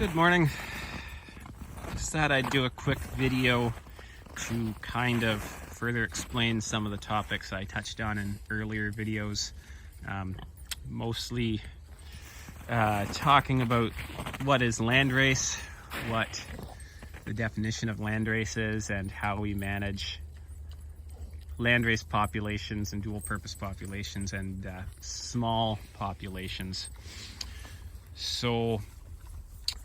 Good morning. Just thought I'd do a quick video to kind of further explain some of the topics I touched on in earlier videos. Mostly talking about what is landrace, what the definition of landrace is, and how we manage landrace populations and dual purpose populations and small populations. So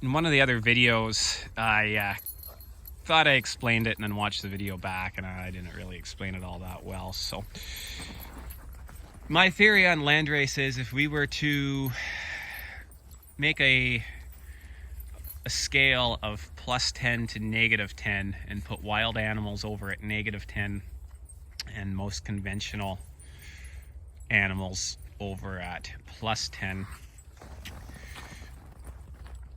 in one of the other videos, I thought I explained it and then watched the video back, and I didn't really explain it all that well. So my theory on landrace is, if we were to make a scale of +10 to -10 and put wild animals over at -10 and most conventional animals over at +10,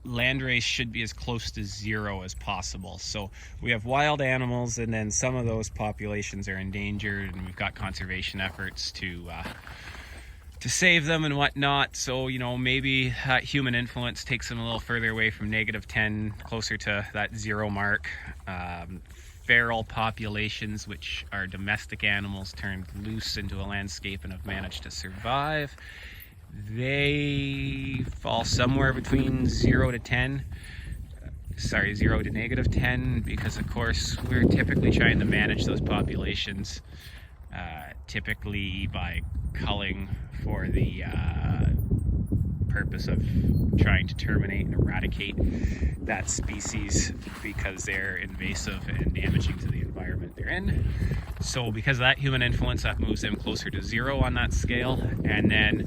landrace should be as close to 0 as possible. So we have wild animals, and then some of those populations are endangered, and we've got conservation efforts to save them and whatnot. So, you know, maybe human influence takes them a little further away from -10, closer to that 0 mark. Feral populations, which are domestic animals turned loose into a landscape and have managed to survive, they fall somewhere between 0 to -10, because of course we're typically trying to manage those populations typically by culling for the purpose of trying to terminate and eradicate that species, because they're invasive and damaging to the environment they're in. So because of that human influence, that moves them closer to 0 on that scale. And then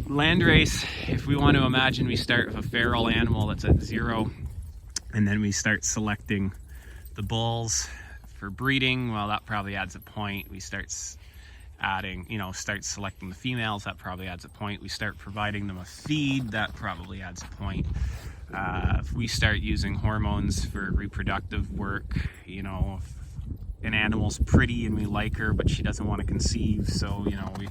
landrace, if we want to imagine we start with a feral animal that's at 0, and then we start selecting the bulls for breeding, well, that probably adds a point. We start selecting the females, that probably adds a point. We start providing them a feed, that probably adds a point. If we start using hormones for reproductive work, you know, if an animal's pretty and we like her, but she doesn't want to conceive, so, you know, we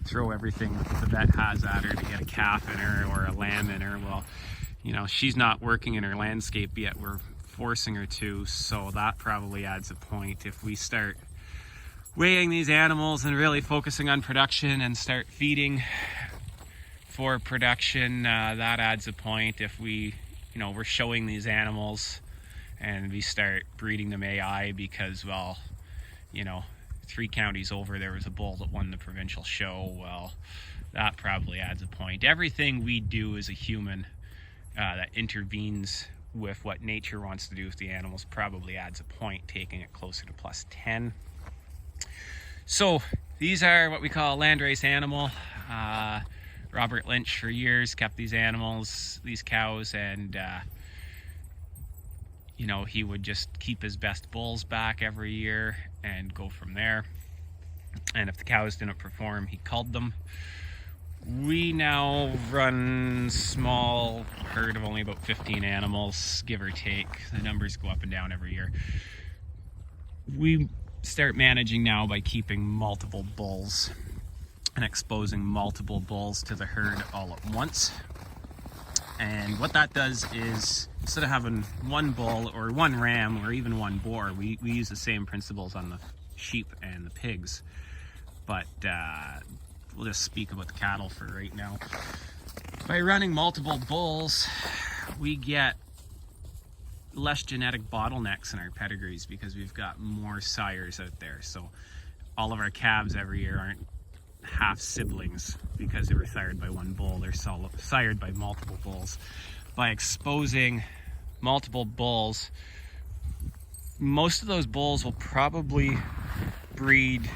throw everything the vet has at her to get a calf in her or a lamb in her. Well, you know, she's not working in her landscape yet, we're forcing her to, so that probably adds a point. If we start weighing these animals and really focusing on production and start feeding for production, that adds a point. If we're showing these animals and we start breeding them AI because, well, you know, 3 counties over there was a bull that won the provincial show, well, that probably adds a point. Everything we do as a human that intervenes with what nature wants to do with the animals probably adds a point, taking it closer to +10. So these are what we call a landrace animal. Robert Lynch for years kept these animals, these cows, and you know, he would just keep his best bulls back every year and go from there. And if the cows didn't perform, he culled them. We now run small herd of only about 15 animals, give or take. The numbers go up and down every year. We start managing now by keeping multiple bulls and exposing multiple bulls to the herd all at once. And what that does is, instead of having one bull or one ram or even one boar, we use the same principles on the sheep and the pigs, but we'll just speak about the cattle for right now. By running multiple bulls, we get less genetic bottlenecks in our pedigrees because we've got more sires out there. So all of our calves every year aren't half siblings because they were sired by one bull, they're sired by multiple bulls. By exposing multiple bulls, most of those bulls will probably breed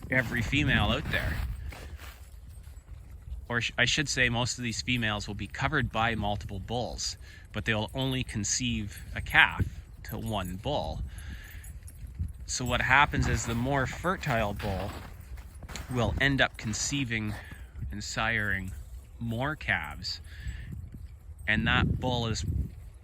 every female out there. Or I should say, most of these females will be covered by multiple bulls, but they'll only conceive a calf to one bull. So what happens is the more fertile bull will end up conceiving and siring more calves, and that bull is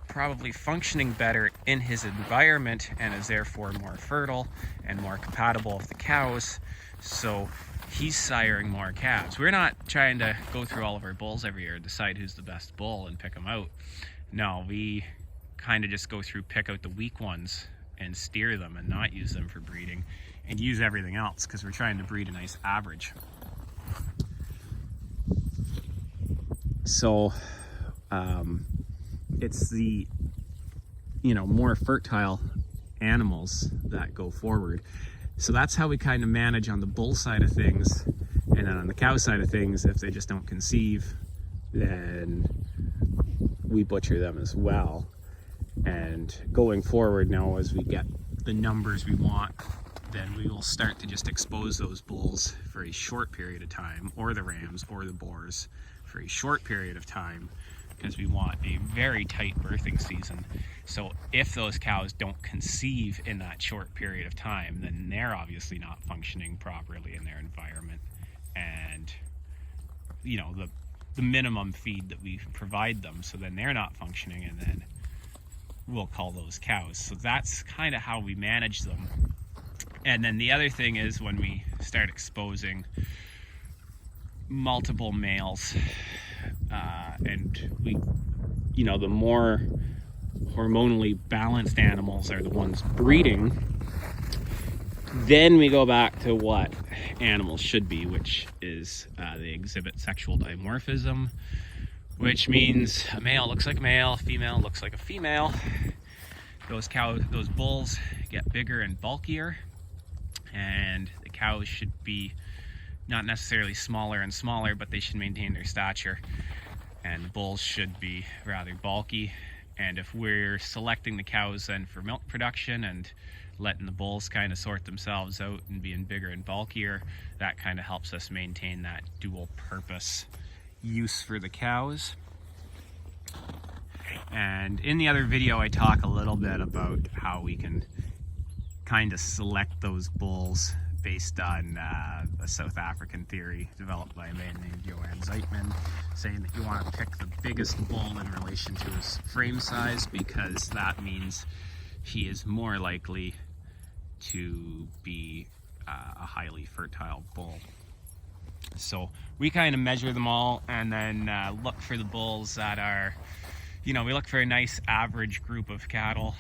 probably functioning better in his environment and is therefore more fertile and more compatible with the cows. So he's siring more calves. We're not trying to go through all of our bulls every year and decide who's the best bull and pick them out. No, we kind of just go through, pick out the weak ones and steer them and not use them for breeding, and use everything else because we're trying to breed a nice average. So it's the more fertile animals that go forward. So that's how we kind of manage on the bull side of things. And then on the cow side of things, if they just don't conceive, then we butcher them as well. And going forward now, as we get the numbers we want, then we will start to just expose those bulls for a short period of time, or the rams or the boars for a short period of time, because we want a very tight birthing season. So if those cows don't conceive in that short period of time, then they're obviously not functioning properly in their environment. And the minimum feed that we provide them, so then they're not functioning, and then we'll call those cows. So that's kind of how we manage them. And then the other thing is, when we start exposing multiple males, and we, the more hormonally balanced animals are the ones breeding, then we go back to what animals should be, which is they exhibit sexual dimorphism, which means a male looks like a male, a female looks like a female. Those bulls get bigger and bulkier, and the cows should be not necessarily smaller and smaller, but they should maintain their stature. And the bulls should be rather bulky. And if we're selecting the cows then for milk production and letting the bulls kind of sort themselves out and being bigger and bulkier, that kind of helps us maintain that dual purpose use for the cows. And in the other video, I talk a little bit about how we can kind of select those bulls based on a South African theory developed by a man named Johan Zeitman, saying that you want to pick the biggest bull in relation to his frame size, because that means he is more likely to be a highly fertile bull. So we kind of measure them all, and then look for the bulls that are, we look for a nice average group of cattle.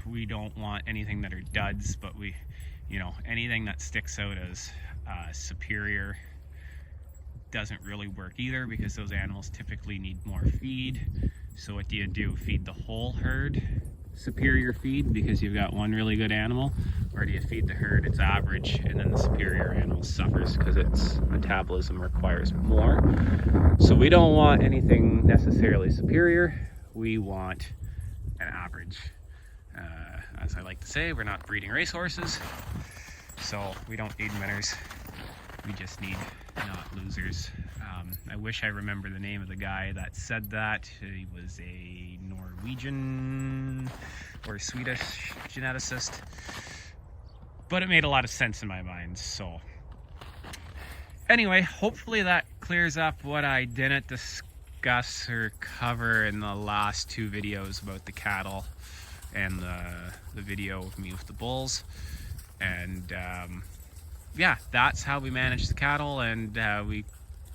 We don't want anything that are duds, but we, anything that sticks out as superior doesn't really work either, because those animals typically need more feed. So what do? Feed the whole herd superior feed because you've got one really good animal, or do you feed the herd its average and then the superior animal suffers because its metabolism requires more? So we don't want anything necessarily superior, we want an average. As I like to say, we're not breeding racehorses, so we don't need winners, we just need not losers. I wish I remember the name of the guy that said that. He was a Norwegian or Swedish geneticist, but it made a lot of sense in my mind. So anyway, hopefully that clears up what I didn't discuss or cover in the last two videos about the cattle and the video of me with the bulls. And yeah, that's how we manage the cattle, and we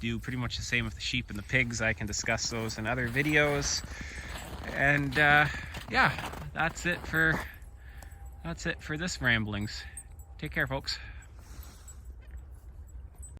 do pretty much the same with the sheep and the pigs. I can discuss those in other videos. And yeah, that's it for this ramblings. Take care, folks.